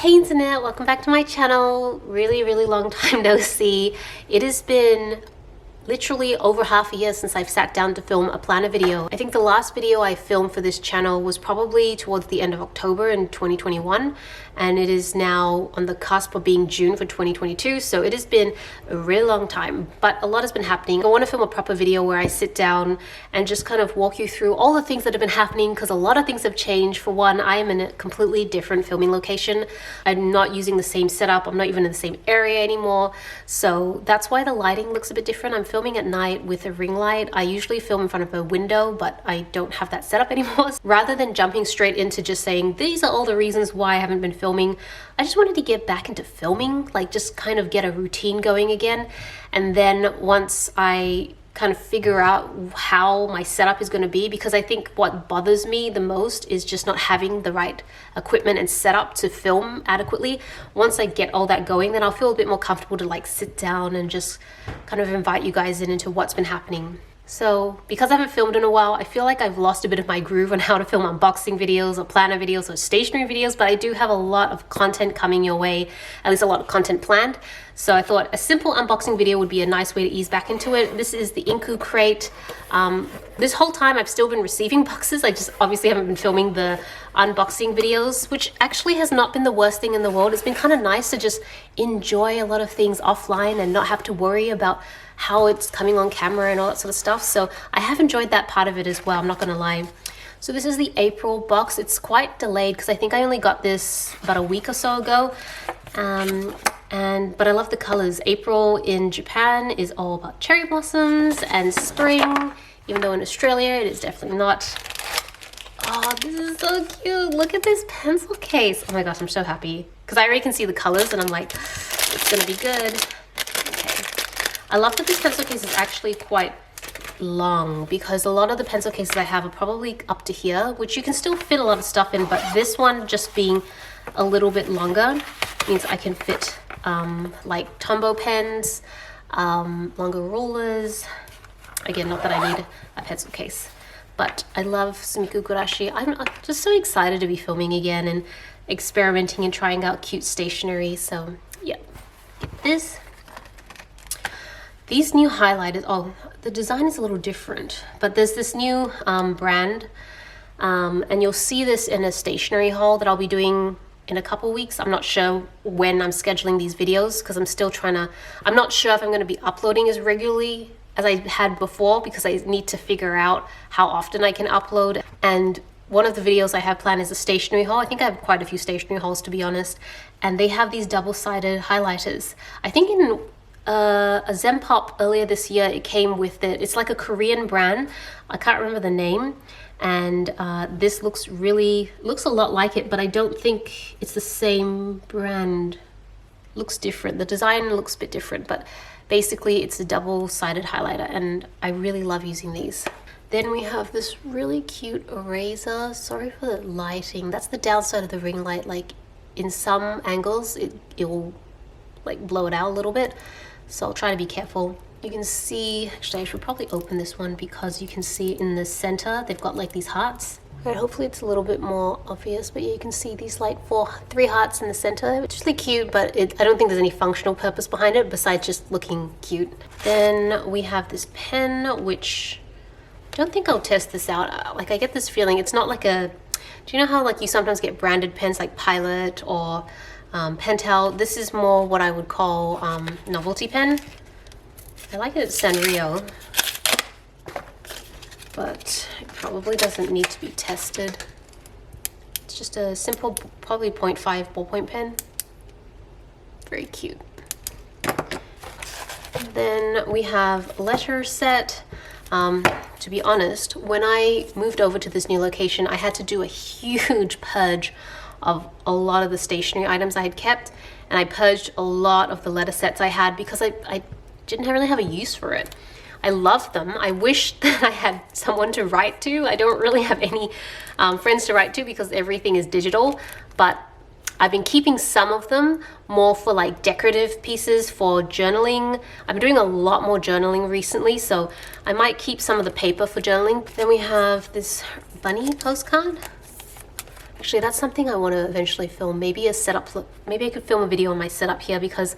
Hey internet, welcome back to my channel. Really long time no see. It has been literally over half a year since I've sat down to film a planner video. I think the last video I filmed for this channel was probably towards the end of October in 2021, and it is now on the cusp of being June for 2022, so it has been a really long time, but a lot has been happening. I want to film a proper video where I sit down and just kind of walk you through all the things that have been happening, because a lot of things have changed. For one, I am in a completely different filming location. I'm not using the same setup. I'm not even in the same area anymore, so that's why the lighting looks a bit different. I'm filming at night with a ring light. I usually film in front of a window, but I don't have that setup anymore. Rather than jumping straight into just saying these are all the reasons why I haven't been filming, I just wanted to get back into filming, like just kind of get a routine going again. And then once I kind of figure out how my setup is going to be, because I think what bothers me the most is just not having the right equipment and setup to film adequately. Once I get all that going, then I'll feel a bit more comfortable to like sit down and just kind of invite you guys into what's been happening. So because I haven't filmed in a while, I feel like I've lost a bit of my groove on how to film unboxing videos or planner videos or stationery videos, but I do have a lot of content coming your way, at least a lot of content planned. So I thought a simple unboxing video would be a nice way to ease back into it. This is the Inkoo crate. This whole time I've still been receiving boxes. I just obviously haven't been filming the unboxing videos, which actually has not been the worst thing in the world. It's been kind of nice to just enjoy a lot of things offline and not have to worry about how it's coming on camera and all that sort of stuff. So I have enjoyed that part of it as well, I'm not gonna lie. So this is the April box. It's quite delayed because I think I only got this about a week or so ago. But I love the colors. April in Japan is all about cherry blossoms and spring, even though in Australia it is definitely not. Oh, this is so cute. Look at this pencil case. Oh my gosh, I'm so happy because I already can see the colors and I'm like, it's gonna be good. I love that this pencil case is actually quite long, because a lot of the pencil cases I have are probably up to here, which you can still fit a lot of stuff in, but this one just being a little bit longer means I can fit like Tombow pens, longer rulers. Again, not that I need a pencil case, but I love Sumikko Gurashi. I'm just so excited to be filming again and experimenting and trying out cute stationery. So yeah, get this. These new highlighters, oh, the design is a little different, but there's this new brand, and you'll see this in a stationery haul that I'll be doing in a couple weeks. I'm not sure when I'm scheduling these videos because I'm still I'm not sure if I'm going to be uploading as regularly as I had before, because I need to figure out how often I can upload. And one of the videos I have planned is a stationery haul. I think I have quite a few stationery hauls, to be honest, and they have these double-sided highlighters. I think in a Zenpop earlier this year it came with it. It's like a Korean brand, I can't remember the name, and this looks a lot like it, but I don't think it's the same brand. Looks different, the design looks a bit different, but basically it's a double-sided highlighter and I really love using these. Then we have this really cute eraser. Sorry for the lighting, that's the downside of the ring light. Like in some angles it will like blow it out a little bit, so I'll try to be careful. You can see, actually I should probably open this one because you can see in the center they've got like these hearts. Right, hopefully it's a little bit more obvious, but yeah, you can see these like three hearts in the center, which is really cute, but I don't think there's any functional purpose behind it besides just looking cute. Then we have this pen, which I don't think I'll test this out. Like I get this feeling it's not like a, do you know how like you sometimes get branded pens like Pilot or Pentel? This is more what I would call novelty pen. I like it at Sanrio, but it probably doesn't need to be tested. It's just a simple, probably 0.5 ballpoint pen. Very cute. And then we have letter set. To be honest, when I moved over to this new location, I had to do a huge purge of a lot of the stationery items I had kept, and I purged a lot of the letter sets I had because I didn't really have a use for it. I love them. I wish that I had someone to write to. I don't really have any friends to write to because everything is digital, but I've been keeping some of them more for like decorative pieces for journaling. I've been doing a lot more journaling recently, so I might keep some of the paper for journaling. Then we have this bunny postcard. Actually, that's something I want to eventually film. Maybe a setup, maybe I could film a video on my setup here, because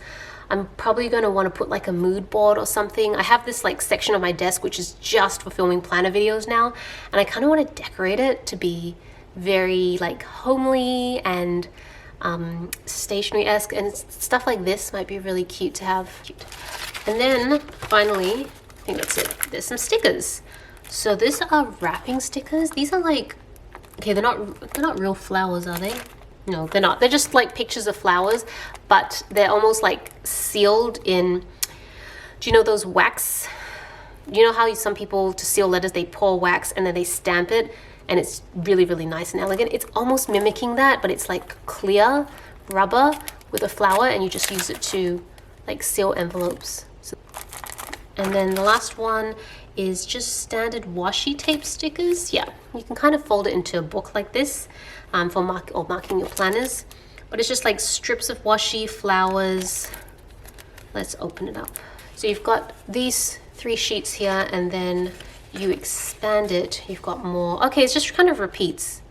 I'm probably going to want to put like a mood board or something. I have this like section of my desk which is just for filming planner videos now, and I kind of want to decorate it to be very like homely and stationery-esque, and stuff like this might be really cute to have. And then finally, I think that's it, there's some stickers. So these are wrapping stickers. These are like, okay, they're not real flowers, are they? No, they're not. They're just like pictures of flowers, but they're almost like sealed in, do you know those wax? You know how some people, to seal letters, they pour wax and then they stamp it, and it's really, really nice and elegant. It's almost mimicking that, but it's like clear rubber with a flower, and you just use it to like seal envelopes. And then the last one is just standard washi tape stickers. Yeah, you can kind of fold it into a book like this for marking your planners. But it's just like strips of washi, flowers. Let's open it up. So you've got these 3 sheets here, and then you expand it, you've got more. Okay, it's just kind of repeats.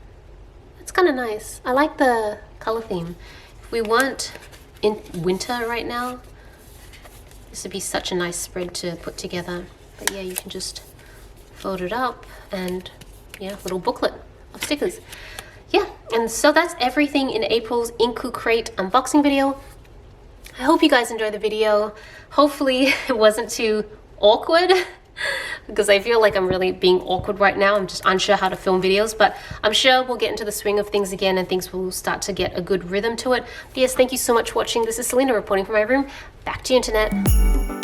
It's kind of nice. I like the color theme. If we weren't in winter right now, this would be such a nice spread to put together. But yeah, you can just fold it up, and yeah, little booklet of stickers. Yeah, and so that's everything in April's Inkoo Crate unboxing video. I hope you guys enjoyed the video. Hopefully it wasn't too awkward, because I feel like I'm really being awkward right now. I'm just unsure how to film videos, but I'm sure we'll get into the swing of things again, and things will start to get a good rhythm to it. But yes, thank you so much for watching. This is Selena reporting from my room. Back to you, internet.